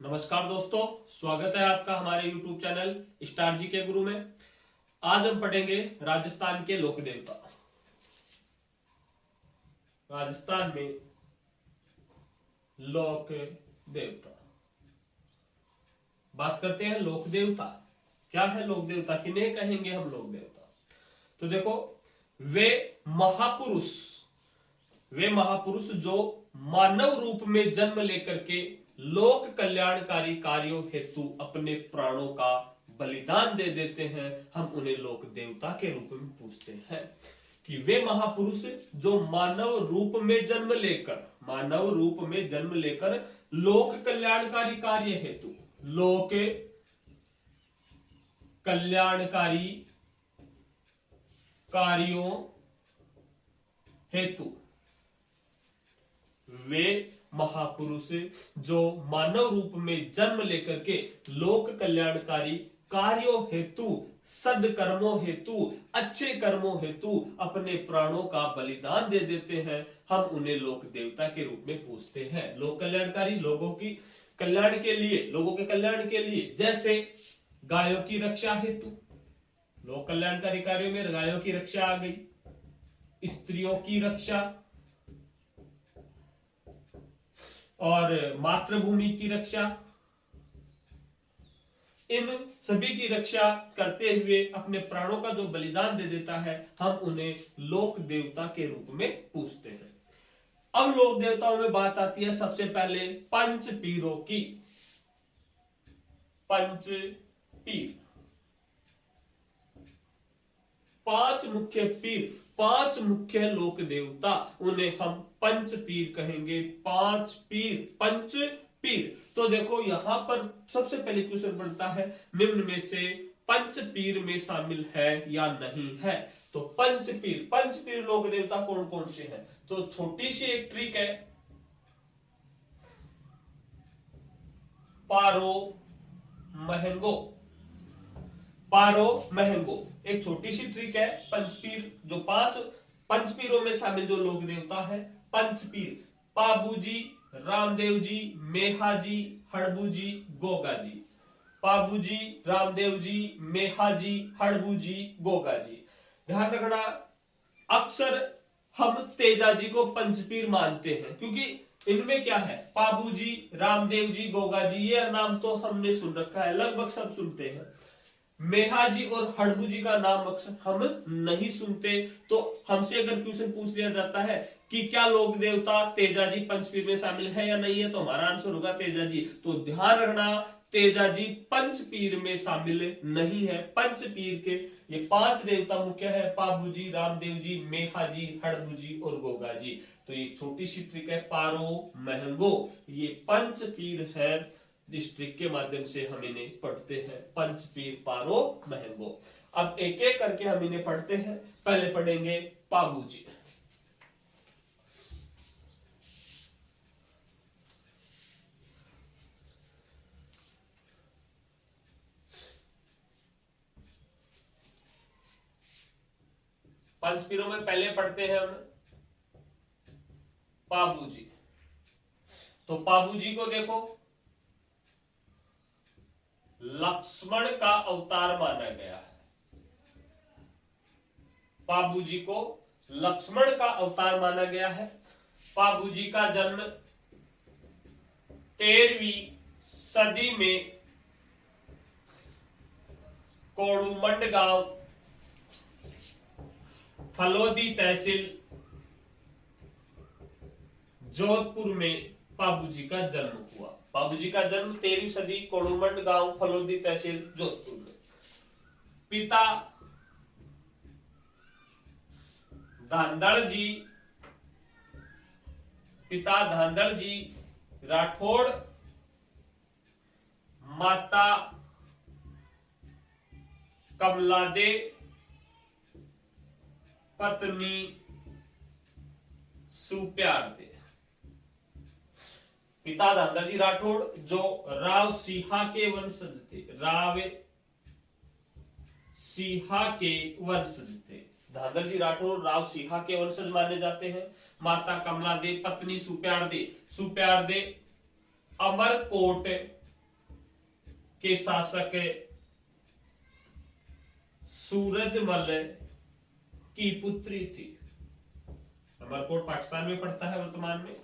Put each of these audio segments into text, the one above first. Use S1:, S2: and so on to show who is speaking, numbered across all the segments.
S1: नमस्कार दोस्तों, स्वागत है आपका हमारे YouTube चैनल स्टार जी के गुरु में। आज हम पढ़ेंगे राजस्थान के लोक देवता। राजस्थान में लोक देवता, बात करते हैं लोक देवता। क्या है लोक देवता, किन्हें कहेंगे हम लोक देवता? तो देखो, वे महापुरुष जो मानव रूप में जन्म लेकर के लोक कल्याणकारी कार्यों हेतु अपने प्राणों का बलिदान दे देते हैं, हम उन्हें लोक देवता के रूप में पूछते हैं। कि वे महापुरुष जो मानव रूप में जन्म लेकर लोक कल्याणकारी कार्य हेतु लोक कल्याणकारी कार्यों हेतु वे महापुरुष जो मानव रूप में जन्म लेकर के लोक कल्याणकारी कार्यों हेतु, सदकर्मों हेतु, अच्छे कर्मों हेतु अपने प्राणों का बलिदान दे देते हैं, हम उन्हें लोक देवता के रूप में पूछते हैं। लोक कल्याणकारी, लोगों के कल्याण के लिए, जैसे गायों की रक्षा हेतु, लोक कल्याणकारी कार्यों में गायों की रक्षा आ गई, स्त्रियों की रक्षा और मातृभूमि की रक्षा, इन सभी की रक्षा करते हुए अपने प्राणों का जो बलिदान दे देता है, हम उन्हें लोक देवता के रूप में पूछते हैं। अब लोक देवताओं में बात आती है सबसे पहले पंच पीरों की। पंच पीर, पांच मुख्य लोक देवता, उन्हें हम पंच पीर कहेंगे। पांच पीर, पंच पीर। तो देखो, यहां पर सबसे पहले क्वेश्चन बनता है, निम्न में से पंच पीर में शामिल है या नहीं है? तो पंच पीर लोक देवता कौन कौन से हैं? तो छोटी सी एक ट्रिक है, पारो महंगो एक छोटी सी ट्रिक है। पंचपीर, जो पांच पंचपीरों में शामिल जो लोक देवता है, पंचपीर पाबूजी, रामदेव जी, मेहा जी, हड़बू जी, गोगा जी। पाबूजी, रामदेव जी, मेहा जी, हड़बू जी, गोगा जी। ध्यान रखना, अक्सर हम तेजा जी को पंचपीर मानते हैं, क्योंकि इनमें क्या है, पाबूजी, रामदेव जी, गोगा जी, ये नाम तो हमने सुन रखा है, लगभग सब सुनते हैं। मेहा जी और हड़बू जी का नाम अक्सर हम नहीं सुनते। तो हमसे अगर क्वेश्चन पूछ लिया जाता है कि क्या लोक देवता तेजा जी पंचपीर में शामिल है या नहीं है, तो हमारा आंसर होगा तेजा जी। तो ध्यान रखना, तेजा जी पंचपीर में शामिल नहीं है। पंचपीर के ये पांच देवता मुख्य है, पाबू जी, रामदेव जी, मेहा जी, हड़बू जी और गोगा जी। तो ये छोटी सी ट्रिक है, पारो महंगो, ये पंचपीर है। इस ट्रिक के माध्यम से हम इन्हें पढ़ते हैं, पंचपीर, पारो महंगो। अब एक एक करके हम इन्हें पढ़ते हैं। पहले पढ़ेंगे पाबूजी। पंचपीरों में पहले पढ़ते हैं हम पाबूजी। तो पाबूजी को देखो, लक्ष्मण का अवतार माना गया है। पाबूजी को लक्ष्मण का अवतार माना गया है। पाबूजी का जन्म 13वीं सदी में कोड़ूमंड गांव, फलोदी तहसील, जोधपुर में पाबूजी का जन्म हुआ। पाबूजी का जन्म 13वीं सदी, कोड़ूमंड गांव, फलोदी तहसील, जोधपुर में। पिता धांधड़ जी राठौड़, माता कमला दे, पत्नी सुप्यार दे। पिता धांधड़ जी राठौड़ जो राव सिहा के वंशज थे। धांधड़ जी राठौर राव सिहा के वंशज माने जाते हैं। माता कमला दे, पत्नी सुप्यार दे अमरकोट के शासक सूरजमल की पुत्री थी। अमरकोट पाकिस्तान में पड़ता है वर्तमान में।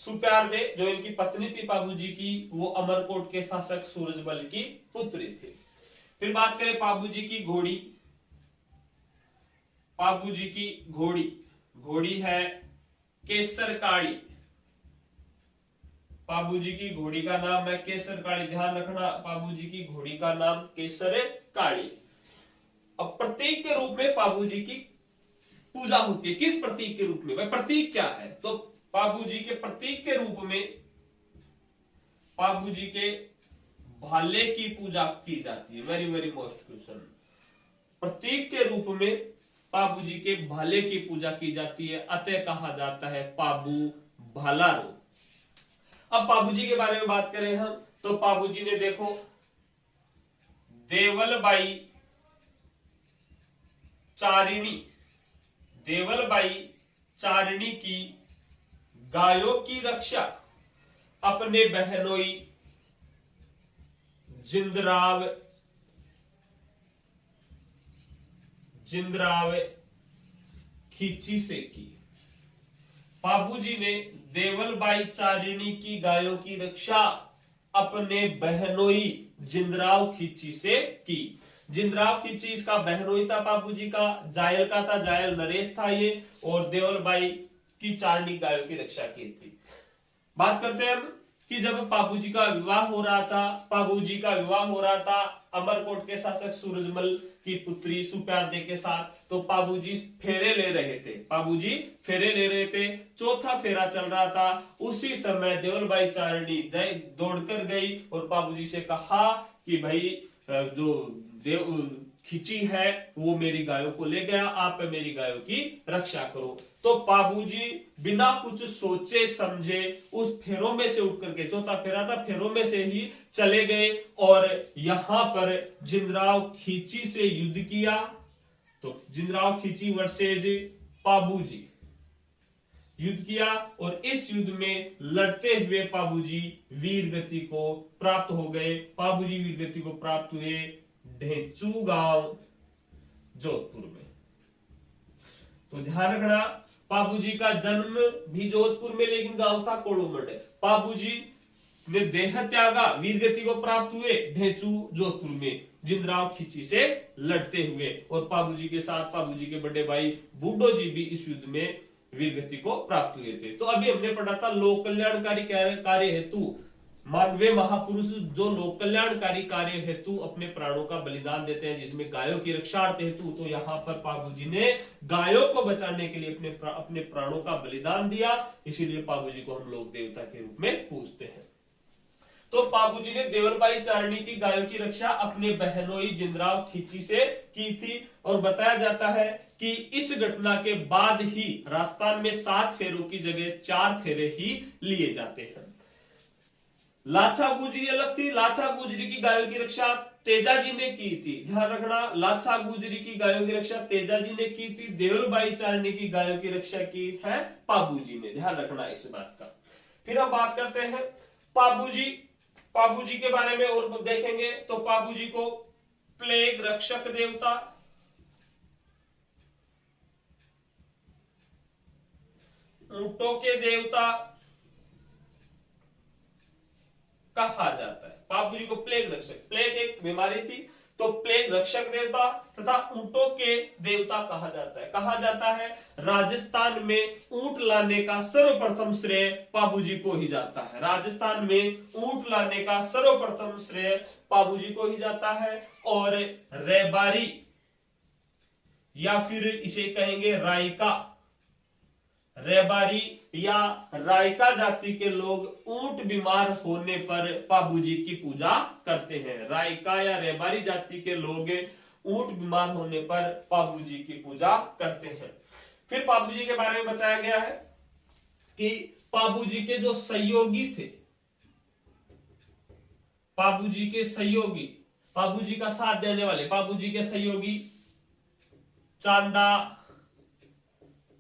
S1: सुप्यारदे जो इनकी पत्नी थी पाबूजी की, वो अमरकोट के शासक सूरजमल की पुत्री थी। फिर बात करें पाबूजी की घोड़ी। पाबूजी की घोड़ी, घोड़ी है केसरकाड़ी। पाबूजी की घोड़ी का नाम है केसरकाड़ी, ध्यान रखना, पाबूजी की घोड़ी का नाम केसरकाड़ी। अब प्रतीक के रूप में पाबूजी की पूजा होती है। किस प्रतीक के रूप में? भाई प्रतीक क्या है? तो पाबूजी के प्रतीक के रूप में पाबूजी के भाले की पूजा की जाती है। Very very most question. प्रतीक के रूप में पाबूजी के भाले की पूजा की जाती है, अतः कहा जाता है पाबू भालारो। अब पाबूजी के बारे में बात करें हम, तो पाबूजी ने देखो देवलबाई चारिणी, देवलबाई चारिणी की गायों की रक्षा अपने बहनोई जिंदराव खींची से की। पाबूजी ने देवलबाई चारिणी की गायों की रक्षा अपने बहनोई जिंदराव खींची से की। जिंदराव खींची इसका बहनोई था पाबूजी का, जायल का था, जायल नरेश था ये, और देवलबाई की चारणी गायों की रक्षा की थी। बात करते हैं हम कि जब पाबूजी का विवाह हो रहा था, पाबूजी का विवाह हो रहा था अमरकोट के शासक सूरजमल की पुत्री सुप्यारदे के साथ, तो पाबूजी फेरे ले रहे थे। पाबूजी फेरे ले रहे थे, चौथा फेरा चल रहा था। उसी समय देवलबाई चारणी जय दौड़कर गई और पाबूजी से कहा कि भाई जो देव खिची है वो मेरी गायों को ले गया, आप मेरी गायों की रक्षा करो। तो पाबूजी बिना कुछ सोचे समझे उस फेरों में से उठ करके, चौथा फेरा था, फेरों में से ही चले गए और यहां पर जिंदराव खींची से युद्ध किया। तो जिंदराव खींची वर्सेज पाबूजी युद्ध किया और इस युद्ध में लड़ते हुए पाबूजी वीर गति को प्राप्त हो गए। पाबूजी वीर गति को प्राप्त हुए ढेंचू गांव जोधपुर में। तो ध्यान रखना, पाबूजी का जन्म भी जोधपुर में, लेकिन गांव था कोड़ूमठ। पाबूजी ने देह त्यागा, वीर गति को प्राप्त हुए ढेंचू जोधपुर में जिंदराव खींची से लड़ते हुए, और पाबूजी के साथ पाबूजी के बड़े भाई बूढ़ो जी भी इस युद्ध में वीर गति को प्राप्त हुए थे। तो अभी हमने पढ़ा था लोक कल्याणकारी कार्य हेतु मानवीय महापुरुष जो लोक कल्याणकारी कार्य हेतु अपने प्राणों का बलिदान देते हैं, जिसमें गायों की रक्षार्थ हेतु। तो यहाँ पर पाबूजी ने गायों को बचाने के लिए अपने प्राणों का बलिदान दिया, इसीलिए पाबूजी को हम लोग देवता के रूप में पूजते हैं। तो पाबूजी ने देवलबाई चारणी की गायों की रक्षा अपने बहनोई जिंदराव खींची से की थी, और बताया जाता है कि इस घटना के बाद ही राजस्थान में 7 फेरों की जगह 4 फेरे ही लिए जाते हैं। लाछा गुजरी अलग थी, लाछा गुजरी की गायों की रक्षा तेजाजी ने की थी। ध्यान रखना, लाछा गुजरी की गायों की रक्षा तेजाजी ने की थी, देवलबाई चारणी की गायों की रक्षा की है पाबूजी ने। ध्यान रखना इस बात का। फिर हम बात करते हैं पाबूजी के बारे में और देखेंगे। तो पाबूजी को प्लेग रक्षक देवता, ऊंटों के देवता कहा जाता है। पाबूजी को प्लेग रक्षक, प्लेग एक बीमारी थी, तो प्लेग रक्षक देवता तथा ऊंटों के देवता कहा जाता है। कहा जाता है राजस्थान में ऊंट लाने का सर्वप्रथम श्रेय पाबूजी को ही जाता है। राजस्थान में ऊंट लाने का सर्वप्रथम श्रेय पाबूजी को ही जाता है। और रेबारी या फिर इसे कहेंगे रायका, रेबारी या रायका जाति के लोग ऊंट बीमार होने पर पाबूजी की पूजा करते हैं। रायका या रेबारी जाति के लोग ऊंट बीमार होने पर पाबूजी की पूजा करते हैं। फिर पाबूजी के बारे में बताया गया है कि पाबूजी के जो सहयोगी थे, पाबूजी के सहयोगी, पाबूजी का साथ देने वाले, पाबूजी के सहयोगी चांदा,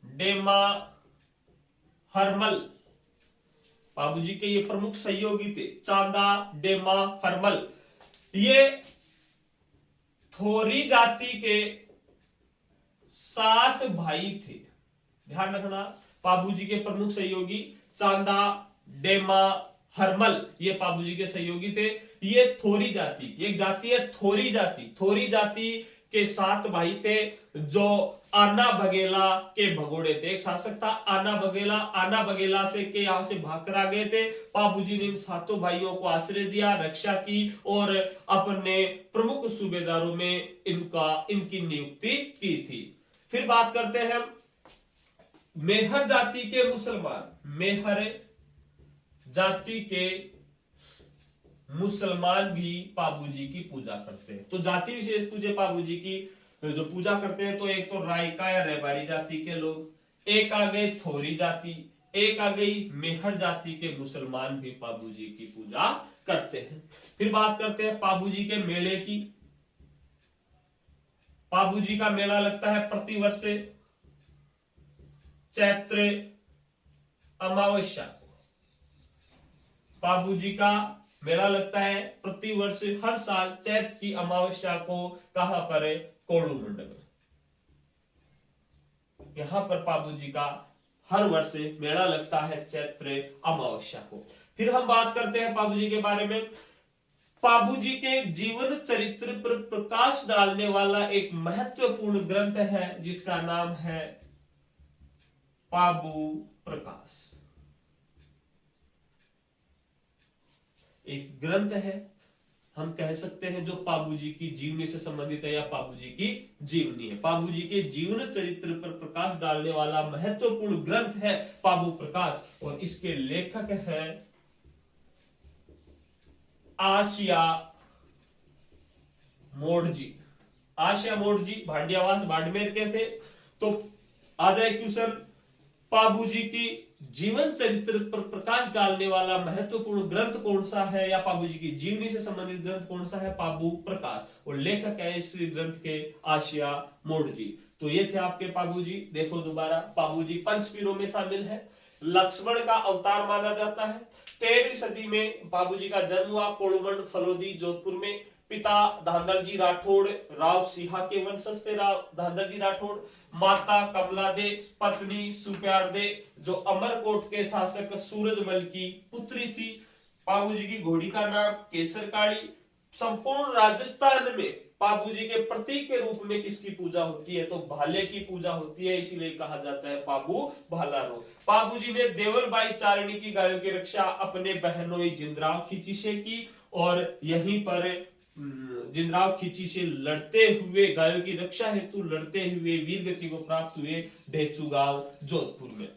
S1: डेमा, हरमल, पाबूजी के ये प्रमुख सहयोगी थे। चांदा, डेमा, हरमल ये थोरी जाति के 7 भाई थे। ध्यान रखना, पाबूजी के प्रमुख सहयोगी चांदा, डेमा, हरमल, ये पाबूजी के सहयोगी थे। ये थोरी जाति, एक जाति है थोरी जाति। थोरी जाति के 7 भाई थे जो आना बघेला के भगोड़े थे। एक शासक था आना बघेला, आना बघेला से के यहां से भागकर आ गए थे। पाबूजी ने इन 7 भाइयों को आश्रय दिया, रक्षा की और अपने प्रमुख सूबेदारों में इनकी नियुक्ति की थी। फिर बात करते हैं हम मेहर जाति के मुसलमान। मेहर जाति के मुसलमान भी पाबूजी की पूजा करते हैं। तो जाति विशेष पूजे पाबूजी की जो पूजा करते हैं, तो एक तो रायका या रेबारी जाति के लोग, एक आ गए थोरी जाति, एक आ गई मेहर जाति के मुसलमान भी पाबूजी की पूजा करते हैं। फिर बात करते हैं पाबूजी के मेले की। पाबूजी का मेला लगता है प्रतिवर्ष चैत्र अमावस्या को। पाबूजी का मेला लगता है प्रतिवर्ष हर साल चैत्र की अमावस्या को। कहां पर है? कोड़ू मंडल। यहां पर पाबूजी का हर वर्ष मेला लगता है चैत्र अमावस्या को। फिर हम बात करते हैं पाबूजी के बारे में। पाबूजी के जीवन चरित्र पर प्रकाश डालने वाला एक महत्वपूर्ण ग्रंथ है जिसका नाम है पाबू प्रकाश। एक ग्रंथ है, हम कह सकते हैं, जो पाबूजी की जीवनी से संबंधित है या पाबूजी की जीवनी है। पाबूजी के जीवन चरित्र पर प्रकाश डालने वाला महत्वपूर्ण ग्रंथ है पाबू प्रकाश, और इसके लेखक है आशिया मोड़जी। आशिया मोड़जी भांडियावास बाड़मेर के थे। तो आ जाए क्वेश्चन, पाबूजी की जीवन चरित्र पर प्रकाश डालने वाला महत्वपूर्ण ग्रंथ कौन सा है, या पाबूजी की जीवनी से संबंधित ग्रंथ कौन सा है? पाबू प्रकाश। और लेखक है इस ग्रंथ के आशिया मोड़जी। तो ये थे आपके पाबूजी। देखो दोबारा, पाबूजी पंचपीरों में शामिल है, लक्ष्मण का अवतार माना जाता है। 13वीं सदी में पाबूजी का जन्म हुआ कोड़ुमंड फलोदी जोधपुर में। पिता धांधलजी राठौड़ राव सिंहा के वंशज थे, धांधलजी राठौड़। माता कमला दे, पत्नी सुप्यार दे जो अमरकोट के शासक सूरजमल की पुत्री थी। पाबूजी की घोड़ी का नाम केसर काली। संपूर्ण राजस्थान में पाबूजी के प्रतीक के रूप में किसकी पूजा होती है? तो भाले की पूजा होती है, इसीलिए कहा जाता है पाबू भालारो। पाबूजी ने देवरबाई चारणी की गायों की रक्षा अपने बहनोई जिंदराव खींची से की, और यहीं पर जिंदराव खींची से लड़ते हुए, गायों की रक्षा हेतु लड़ते हुए वीरगति को प्राप्त हुए ढेचू गांव जोधपुर में।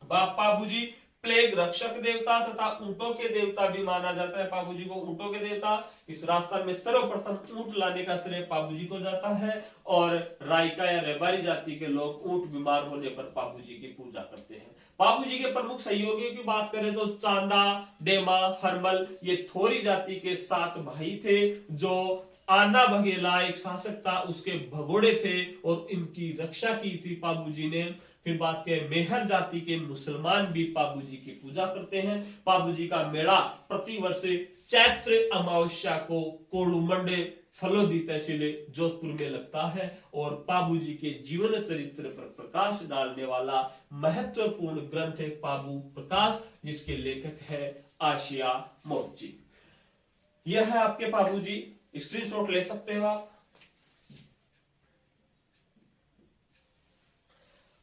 S1: पाबूजी प्लेग रक्षक देवता तथा ऊंटों के देवता भी माना जाता है। पाबूजी को ऊंटों के देवता, इस राजस्थान में सर्वप्रथम ऊंट लाने का श्रेय पाबूजी को जाता है। और रायका या रेबारी जाति के लोग ऊंट बीमार होने पर पाबूजी की पूजा करते हैं। पाबूजी के प्रमुख सहयोगियों की बात करें तो चांदा, डेमा, हरमल, ये थोरी जाति के 7 भाई थे। जो आना बघेला एक शासक था, उसके भगोड़े थे और इनकी रक्षा की थी पाबूजी ने। फिर बात करें मेहर जाति के मुसलमान भी पाबूजी की पूजा करते हैं। पाबूजी का मेला प्रतिवर्ष चैत्र अमावस्या को कोड़ुमंड फलोदी तहसील जोधपुर में लगता है। और पाबूजी के जीवन चरित्र पर प्रकाश डालने वाला महत्वपूर्ण ग्रंथ है पाबू प्रकाश, जिसके लेखक है आशिया मोड़जी। यह है आपके पाबूजी, स्क्रीनशॉट ले सकते हो आप।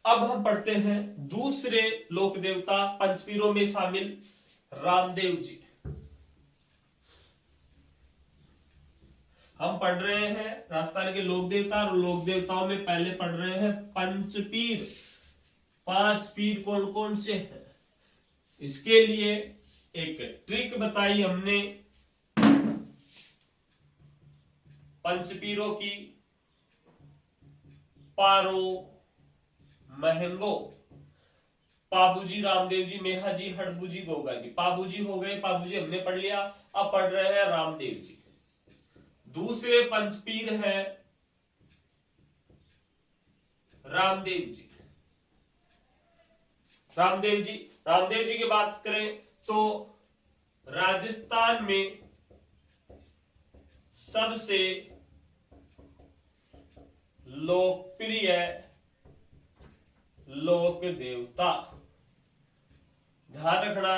S1: अब हम पढ़ते हैं दूसरे लोक देवता पंचपीरों में शामिल रामदेव जी। हम पढ़ रहे हैं राजस्थान के लोक देवता, और लोक देवताओं में पहले पढ़ रहे हैं पंचपीर। 5 पीर कौन कौन से हैं? इसके लिए एक ट्रिक बताई हमने पंचपीरों की। पारो, महंगो, पाबूजी, रामदेव जी, मेहा जी, हड़बू जी, गोगा जी। पाबूजी हो गए, पाबूजी हमने पढ़ लिया। अब पढ़ रहे हैं रामदेव जी। दूसरे पंचपीर है रामदेव जी। रामदेव जी की बात करें तो राजस्थान में सबसे लोकप्रिय लोक देवता। ध्यान रखना,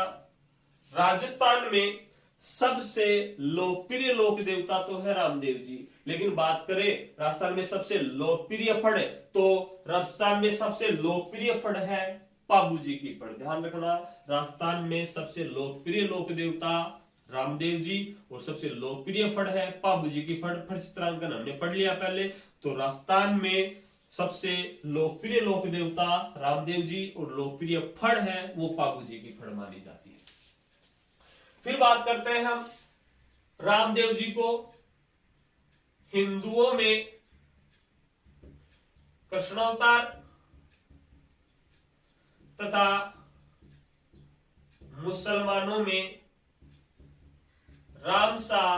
S1: राजस्थान में सबसे लोकप्रिय लोक देवता तो है रामदेव जी, लेकिन बात करें राजस्थान में सबसे लोकप्रिय फड़, तो राजस्थान में सबसे लोकप्रिय फड़ है पाबू जी की फड़। ध्यान रखना, राजस्थान में सबसे लोकप्रिय लोक देवता रामदेव जी और सबसे लोकप्रिय फड़ है पाबू जी की फड़। फड़ चित्रांकन हमने पढ़ लिया पहले। तो राजस्थान में सबसे लोकप्रिय लोक देवता रामदेव जी और लोकप्रिय फड़ है वो पाबू जी की फड़ मानी जाती है। फिर बात करते हैं हम रामदेव जी को हिंदुओं में कृष्णावतार तथा मुसलमानों में रामसा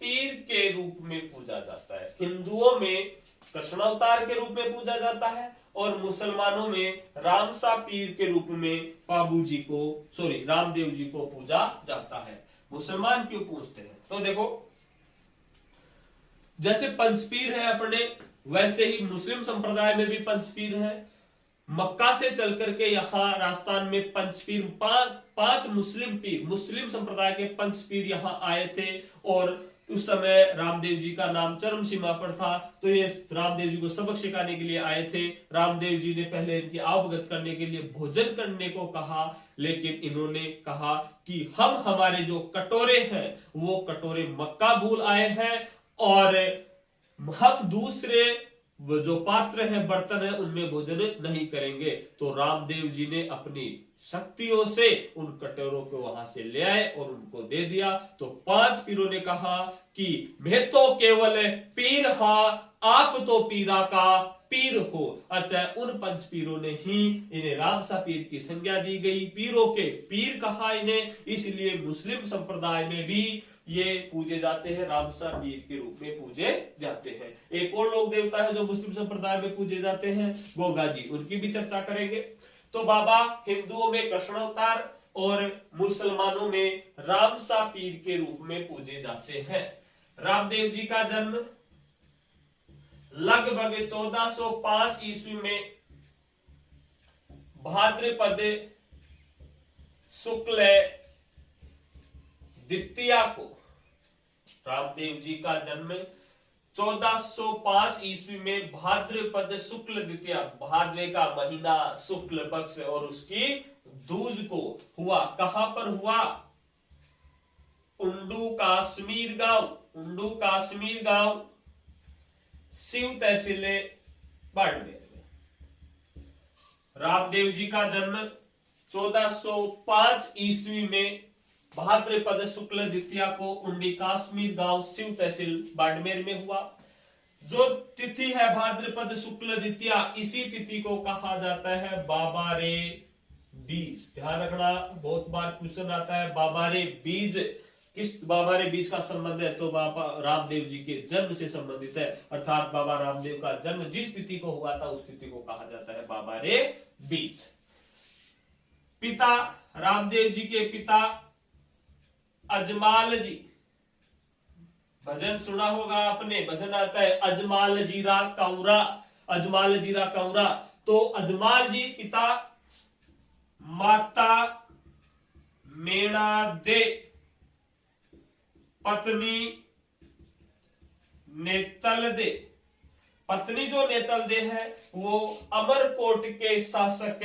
S1: पीर के रूप में पूजा जाता है। हिंदुओं में कृष्णावतार के रूप में पूजा जाता है और मुसलमानों में रामसा पीर के रूप में रामदेव जी को पूजा जाता है। मुसलमान क्यों पूजते हैं? तो देखो, जैसे पंचपीर है अपने, वैसे ही मुस्लिम संप्रदाय में भी पंचपीर है। मक्का से चल करके यहां राजस्थान में पंचपीर पांच मुस्लिम संप्रदाय के पंचपीर यहां आए थे और उस समय रामदेव जी का नाम चरम सीमा पर था। तो ये रामदेव जी को सबक सिखाने के लिए आए थे। रामदेव जी ने पहले इनकी अवगत करने के लिए भोजन करने को कहा, लेकिन इन्होंने कहा कि हम हमारे जो कटोरे हैं वो कटोरे मक्का भूल आए हैं और हम दूसरे जो पात्र है, बर्तन है, उनमें भोजन नहीं करेंगे। तो रामदेव जी ने अपनी शक्तियों से उन कटोरों को वहां से ले आए और उनको दे दिया। तो पांच पीरों ने कहा कि मैं तो केवल पीर हां, आप तो पीरा का पीर हो। अतः उन पंच पीरों ने ही इन्हें रामसा पीर की संज्ञा दी गई, पीरों के पीर कहा इन्हें। इसलिए मुस्लिम संप्रदाय में भी ये पूजे जाते हैं, रामसा पीर के रूप में पूजे जाते हैं। एक और लोक देवता है जो मुस्लिम संप्रदाय में पूजे जाते हैं, गोगा जी, उनकी भी चर्चा करेंगे। तो बाबा हिंदुओं में कृष्णावतार और मुसलमानों में रामसा पीर के रूप में पूजे जाते हैं। रामदेव जी का जन्म लगभग 1405 ईस्वी में भाद्रपद शुक्ल द्वितीया को, रामदेव जी का जन्म 1405 ईस्वी में भाद्रपद शुक्ल द्वितीया, भाद्रे का महीना, शुक्ल पक्ष और उसकी दूज को हुआ। कहां पर हुआ? उंडू काश्मीर गांव शिव तहसील बाड़मेर में। रामदेव जी का जन्म 1405 ईस्वी में भाद्रपद शुक्ल द्वितीया को उंडी काश्मीर गांव शिव तहसील बाड़मेर में हुआ। जो तिथि है भाद्रपद शुक्ल द्वितीया, इसी तिथि को कहा जाता है बाबा रे बीज। ध्यान रखना, बहुत बार क्वेश्चन आता है बाबा रे बीज, किस बाबा रे बीज का संबंध है? तो बाबा रामदेव जी के जन्म से संबंधित है, अर्थात बाबा रामदेव का जन्म जिस तिथि को हुआ था उस तिथि को कहा जाता है बाबा रे बीज। पिता रामदेव जी के पिता अजमाल जी, भजन सुना होगा आपने, भजन आता है अजमाल जीरा कौरा, अजमाल जीरा कौरा। तो अजमाल जी पिता, माता मेणा दे, पत्नी नेतल दे। पत्नी जो नेतल दे है वो अमरकोट के शासक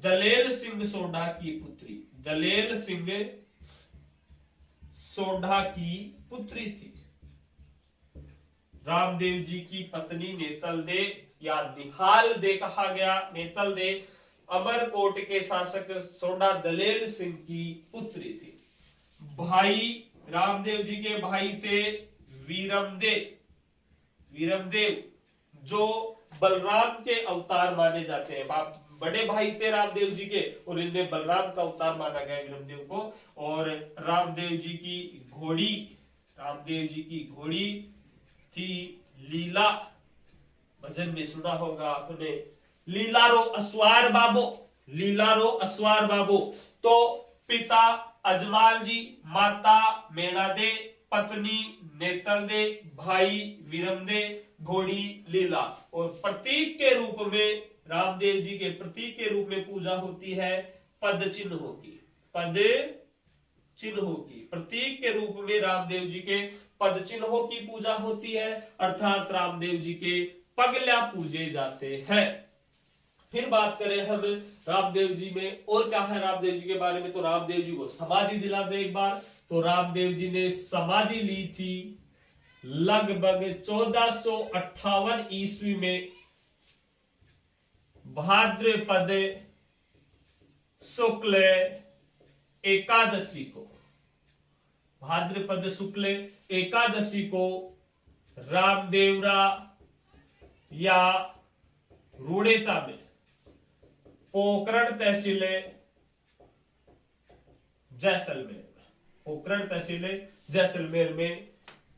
S1: दलेल सिंह सोढ़ा की पुत्री, दलेल सिंह सोढ़ा की पुत्री थी। रामदेव जी की पत्नी नेतल दे या निहाल दे कहा गया, नेतल दे अमरकोट के शासक सोढ़ा दलेल सिंह की पुत्री थी। भाई रामदेव जी के भाई थे वीरमदेव जो बलराम के अवतार माने जाते हैं। बड़े भाई थे रामदेव जी के और इनमें बलराम का अवतार माना गया वीरमदेव को। और रामदेव जी की घोड़ी थी लीला, भजन में सुना होगा आपने, लीलारो अस्वार बाबो। तो पिता अजमाल जी, माता मेणा दे, पत्नी नेतलदे, भाई विरमदे, घोड़ी लीला। और प्रतीक के रूप में रामदेव जी के प्रतीक के रूप में पूजा होती है पद चिन्हों की। पद चिन्हों की प्रतीक के रूप में रामदेव जी के पद चिन्हों की पूजा होती है, अर्थात रामदेव जी के पगल्या पूजे जाते हैं। फिर बात करें हम रामदेव जी में और क्या है रामदेव जी के बारे में, तो रामदेव जी को समाधि दिला दे एक बार। तो रामदेव जी ने समाधि ली थी लगभग 1458 ईस्वी में भाद्रपद शुक्ल एकादशी को। भाद्रपद शुक्ल एकादशी को रामदेवरा या रूड़ेचा में पोखरण तहसील जैसलमेर, पोखरण तहसील जैसलमेर में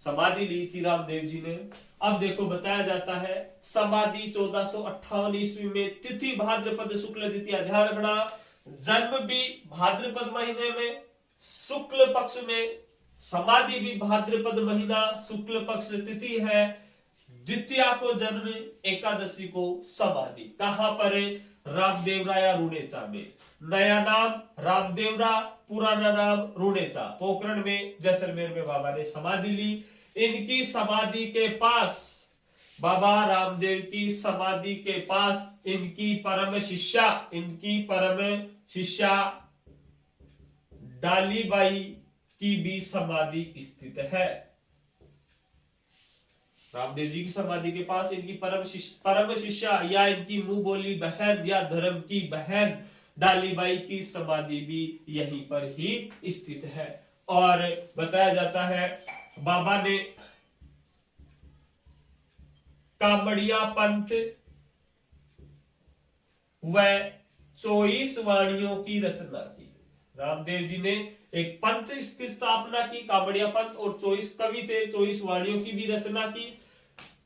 S1: समाधि ली थी रामदेव जी ने। अब देखो बताया जाता है समाधि 1458 ईस्वी में, तिथि भाद्रपद शुक्ल द्वितीया, ध्यान रखना जन्म भी भाद्रपद महीने में शुक्ल पक्ष में, समाधि भी भाद्रपद महीना शुक्ल पक्ष तिथि है, द्वितीया को जन्म, एकादशी को समाधि। कहां पर है, रामदेवरा या रूड़ेचा में। नया नाम रामदेवरा, पुराना नाम रूड़ेचा, पोखरण में जैसलमेर में बाबा ने समाधि ली। इनकी समाधि के पास, बाबा रामदेव की समाधि के पास इनकी परम शिष्या डालीबाई की भी समाधि स्थित है। रामदेव जी की समाधि के पास इनकी परम शिष्या या इनकी मुंह बोली बहन या धर्म की बहन डालीबाई की समाधि भी यहीं पर ही स्थित है। और बताया जाता है बाबा ने कामड़िया पंथ व 24 वाणियों की रचना की। रामदेव जी ने एक पंथ की स्थापना की, कामड़िया पंथ, और 24 कवि थे, 24 वाणियों की भी रचना की।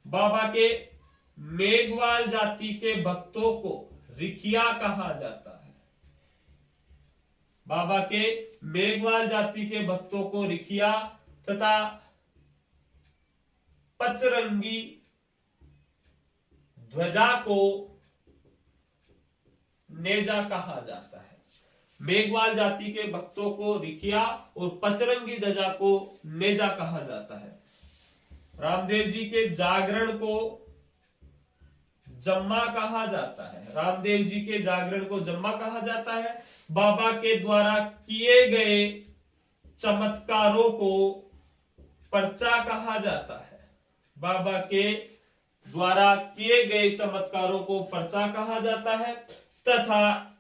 S1: बाबा के मेघवाल जाति के भक्तों को रिखिया कहा जाता है। बाबा के मेघवाल जाति के भक्तों को रिखिया तथा पचरंगी ध्वजा को नेजा कहा जाता है। मेघवाल जाति के भक्तों को रिखिया और पचरंगी ध्वजा को नेजा कहा जाता है। रामदेव जी के जागरण को जम्मा कहा जाता है। रामदेव जी के जागरण को जम्मा कहा जाता है। बाबा के द्वारा किए गए चमत्कारों को पर्चा कहा जाता है। बाबा के द्वारा किए गए चमत्कारों को पर्चा कहा जाता है तथा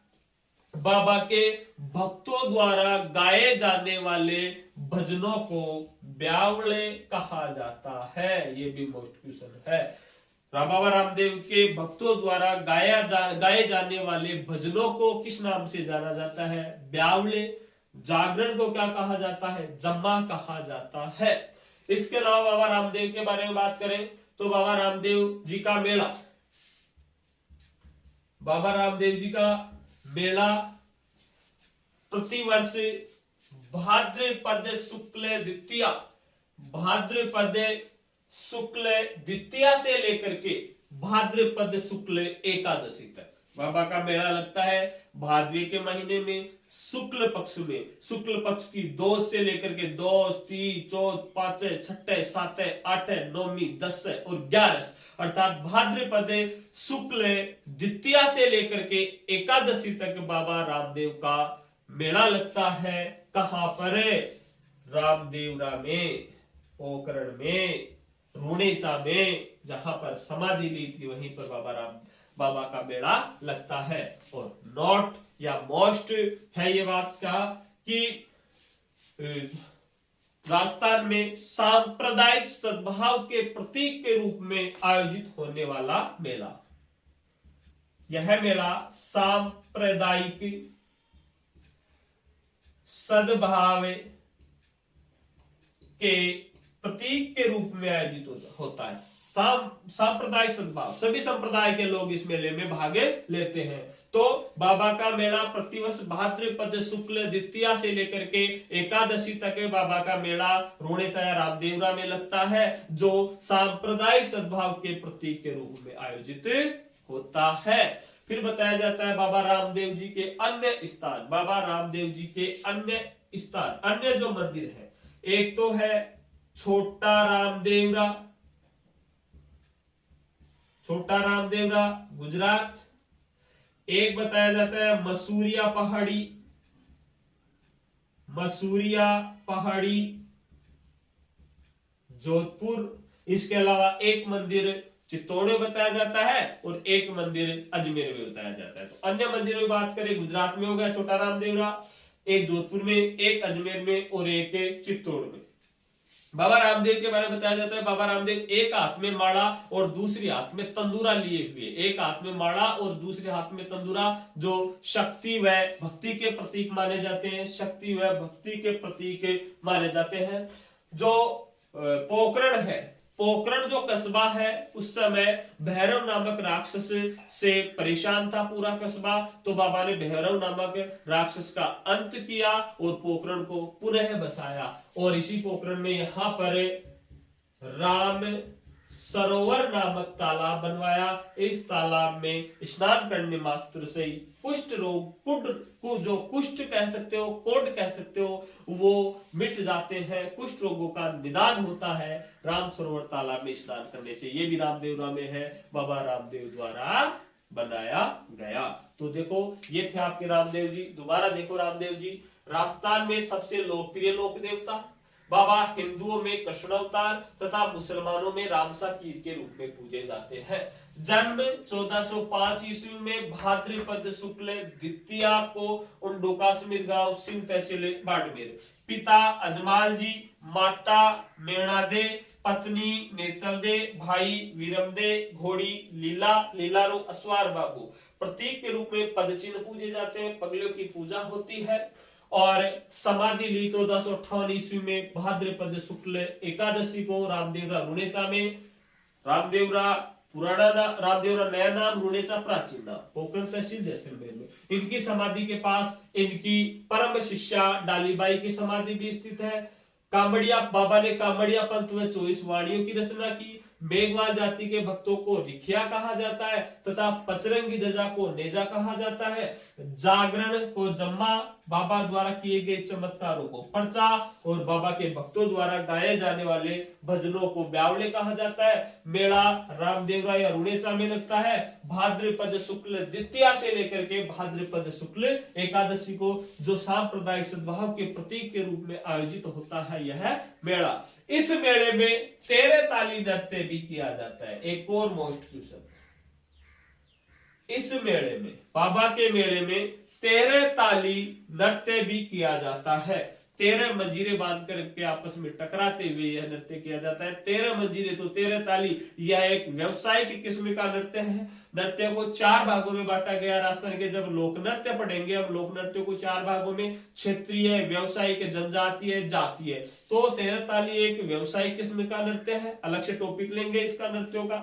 S1: बाबा के भक्तों द्वारा गाए जाने वाले भजनों को ब्यावले कहा जाता है। ये भी मोस्ट क्वेश्चन है। बाबा रामदेव के भक्तों द्वारा गाए जाने वाले भजनों को किस नाम से जाना जाता है? ब्यावले। जागरण को क्या कहा जाता है? जम्मा कहा जाता है। इसके अलावा बाबा रामदेव के बारे में बात करें तो बाबा रामदेव जी का मेला, बाबा रामदेव जी का मेला प्रतिवर्ष भाद्रपद शुक्ल द्वितीया, भाद्रपद शुक्ल द्वितीया से लेकर के भाद्रपद शुक्ल एकादशी तक बाबा का मेला लगता है। भाद्रवे के महीने में शुक्ल पक्ष में, शुक्ल पक्ष की 2 से लेकर के 2, 3, 4, 5, 6, 7, 8, 9, 10 और 11 अर्थात भाद्रपद शुक्ल द्वितीया से लेकर के एकादशी तक बाबा रामदेव का मेला लगता है। कहां पर? रामदेवरा में, पोखरण में, रूणेचा में, जहां पर समाधि ली थी वहीं पर बाबा का मेला लगता है। और नॉट या मोस्ट है ये बात क्या कि राजस्थान में सांप्रदायिक सद्भाव के प्रतीक के रूप में आयोजित होने वाला मेला। यह मेला सांप्रदायिक सद्भाव के प्रतीक के रूप में आयोजित होता है। सांप्रदायिक सद्भाव, सभी संप्रदाय के लोग इस मेले में भाग लेते हैं। तो बाबा का मेला प्रतिवर्ष भाद्रपद शुक्ल द्वितीया से लेकर के एकादशी तक बाबा का मेला रुणेचा या रामदेवरा में लगता है, जो सांप्रदायिक सद्भाव के प्रतीक के रूप में आयोजित होता है। फिर बताया जाता है बाबा रामदेव जी के अन्य स्थान। बाबा रामदेव जी के अन्य स्थान, अन्य जो मंदिर है, एक तो है छोटा रामदेवरा, छोटा रामदेवरा गुजरात। एक बताया जाता है मसूरिया पहाड़ी, मसूरिया पहाड़ी जोधपुर। इसके अलावा एक मंदिर चित्तौड़ में बताया जाता है और एक मंदिर अजमेर में बताया जाता है। तो अन्य मंदिरों की बात करें, गुजरात में हो गया छोटा रामदेवरा, एक जोधपुर में, एक अजमेर में और एक चित्तौड़ में। बाबा रामदेव के बारे में बताया जाता है, बाबा रामदेव एक हाथ में माला और दूसरे हाथ में तंदूरा लिए हुए, एक हाथ में माला और दूसरे हाथ में तंदूरा, जो शक्ति व भक्ति के प्रतीक माने जाते हैं, शक्ति व भक्ति के प्रतीक माने जाते हैं। जो पोखरण है, पोखरण जो कस्बा है, उस समय भैरव नामक राक्षस से परेशान था पूरा कस्बा, तो बाबा ने भैरव नामक राक्षस का अंत किया और पोखरण को पुनः बसाया। और इसी पोखरण में यहां पर राम सरोवर नामक तालाब बनवाया। इस तालाब में स्नान करने मात्र से कुष्ठ रोग, जो कुष्ठ कह सकते हो, कोढ़ कह सकते हो, वो मिट जाते हैं, कुष्ठ रोगों का निदान होता है राम सरोवर तालाब में स्नान करने से। ये भी रामदेवरा में है, बाबा रामदेव द्वारा बनाया गया। तो देखो, ये थे आपके रामदेव जी। दोबारा देखो रामदेव जी, राजस्थान में सबसे लोकप्रिय लोक देवता, बाबा हिंदुओं में कृष्ण अवतार तथा मुसलमानों में रामसा पीर के रूप में पूजे जाते हैं। जन्म 1405 ईस्वी में भाद्रपद शुक्ल द्वितीया को उंडो काश्मीर गांव सिंह तहसील बाड़मेर। पिता अजमाल जी, माता मेणादे, पत्नी नेतलदे, भाई वीरमदे, घोड़ी लीला, लीलारो अस्वार बाबू। प्रतीक के रूप में पद चिन्ह पूजे जाते हैं, पगलियों की पूजा होती है। और समाधि ली 1458 ईस्वी में भाद्रपद शुक्ल एकादशी को रामदेवरा रुणेचा में। रामदेवरा पुराना रामदेवरा नया नाम, रुणेचा प्राचीन नाम, पोखरण तहसील जैसलमेर में। इनकी समाधि के पास इनकी परम शिष्या डालीबाई की समाधि भी स्थित है। कामड़िया, बाबा ने कामड़िया पंथ में 24 वाणियों की रचना की। मेघवाल जाति के भक्तों को रिखिया कहा जाता है तथा पचरंगी ध्वजा को नेजा कहा जाता है। जागरण को जम्मा, बाबा द्वारा किए गए चमत्कारों को पर्चा और बाबा के भक्तों द्वारा गाए जाने वाले भजनों को ब्यावले कहा जाता है। मेला रामदेवरा या रुणेचा में लगता है। भाद्रपद शुक्ल द्वितीया से लेकर के भाद्रपद शुक्ल एकादशी को, जो सांप्रदायिक सद्भाव के प्रतीक के रूप में आयोजित होता है यह मेला। इस मेले में 13 ताली नृत्य भी किया जाता है। एक और मोस्ट क्वेश्चन, इस मेले में, बाबा के मेले में 13 ताली नृत्य भी किया जाता है। 13 मंजीरे बांध करके आपस में टकराते हुए यह नृत्य किया जाता है। 13 मंजीरे तो 13 ताली। यह एक व्यावसायिक किस्म का नृत्य है। नृत्य को 4 भागों में बांटा गया। राजस्थान के जब लोक नृत्य पढ़ेंगे, हम लोक नृत्य को 4 भागों में, क्षेत्रीय, व्यावसायिक, जनजातीय, जातीय। तो 13 ताली एक व्यावसायिक किस्म का नृत्य है, अलग से टॉपिक लेंगे इसका नृत्यों का।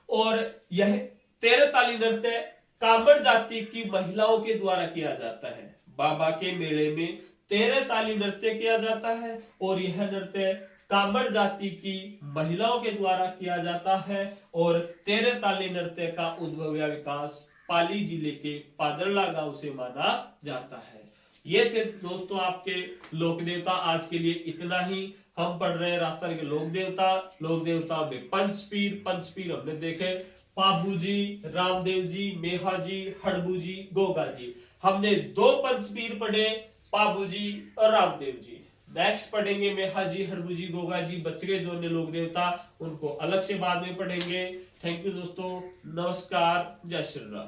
S1: और यह 13 ताली नृत्य कामड़ जाति की महिलाओं के द्वारा किया जाता है। बाबा के मेले में 13 ताली नृत्य किया जाता है और यह नृत्य कामड़ जाति की महिलाओं के द्वारा किया जाता है। और 13 ताली नृत्य का उद्भव या विकास पाली जिले के पादरला गांव से माना जाता है। ये थे दोस्तों आपके लोक देवता। आज के लिए इतना ही। हम पढ़ रहे हैं राजस्थान के लोक देवता। लोक देवता में पंचपीर हमने देखे, पाबू जी, रामदेव जी, मेहा जी, हड़बू जी, गोगा जी। हमने 2 पंचपीर पढ़े, पाबू जी और रामदेव जी। नेक्स्ट पढ़ेंगे मेहा जी, हड़बू जी, गोगा जी। बच गए जो अन्य लोक देवता, उनको अलग से बाद में पढ़ेंगे। थैंक यू दोस्तों, नमस्कार, जय श्री राम।